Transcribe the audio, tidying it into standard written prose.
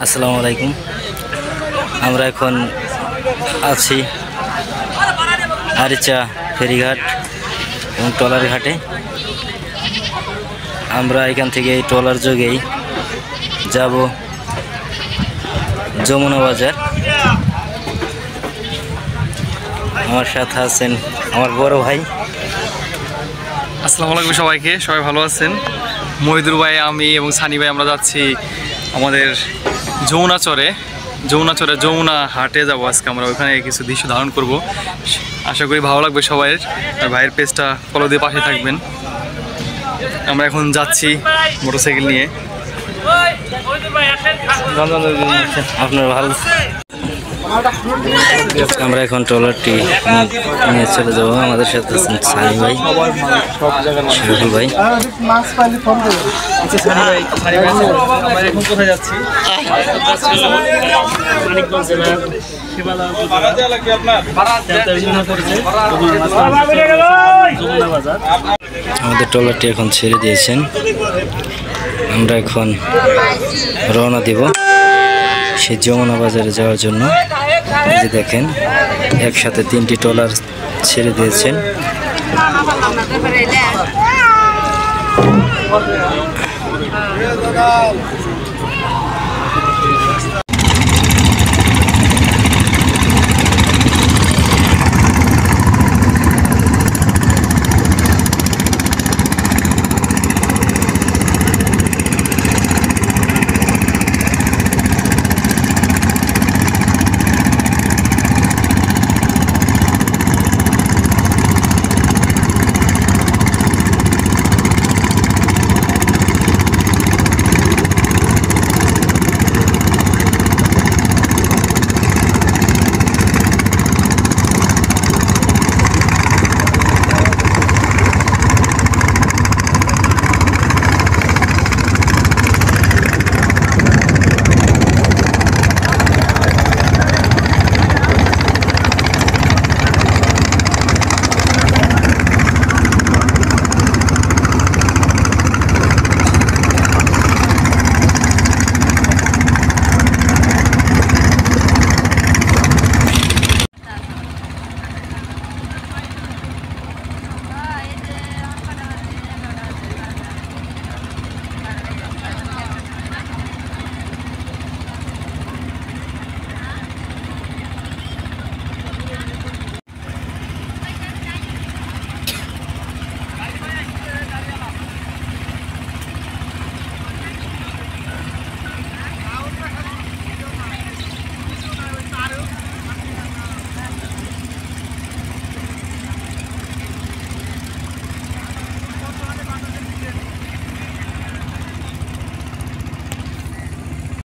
আসসালামু আলাইকুম। আমরা এখন আছি আরিচা ফেরিঘাট এবং ট্রলার ঘাটে। আমরা এখান থেকে এই ট্রলার যোগেই যাব যমুনা বাজার। আমার সাথে আছেন আমার বড় ভাই। আসসালামু আলাইকুম সবাইকে, সবাই ভালো আছেন? মহিদুর ভাই, আমি এবং সানি ভাই আমরা যাচ্ছি আমাদের যমুনা হাটে যাবো আজকে। আমরা ওখানে কিছু দৃশ্য ধারণ করব, আশা করি ভালো লাগবে সবাই। আর ভাইয়ের পেজটা ফলো দিয়ে পাশে থাকবেন। আমরা এখন যাচ্ছি মোটরসাইকেল নিয়ে। আপনার ভালো। আমরা এখন ট্রলারটি নিয়ে চলে যাবো। আমাদের সাথে আছেন সানি ভাই, শরীফুল ভাই। এখন কোথায় যাচ্ছি? আমাদের ট্রলারটি এখন ছেড়ে দিয়েছেন। আমরা এখন রওনা দিব সেই যমুনা বাজারে যাওয়ার জন্য। এই যে দেখেন, একসাথে 3টি ট্রলার ছেড়ে দিয়েছেন।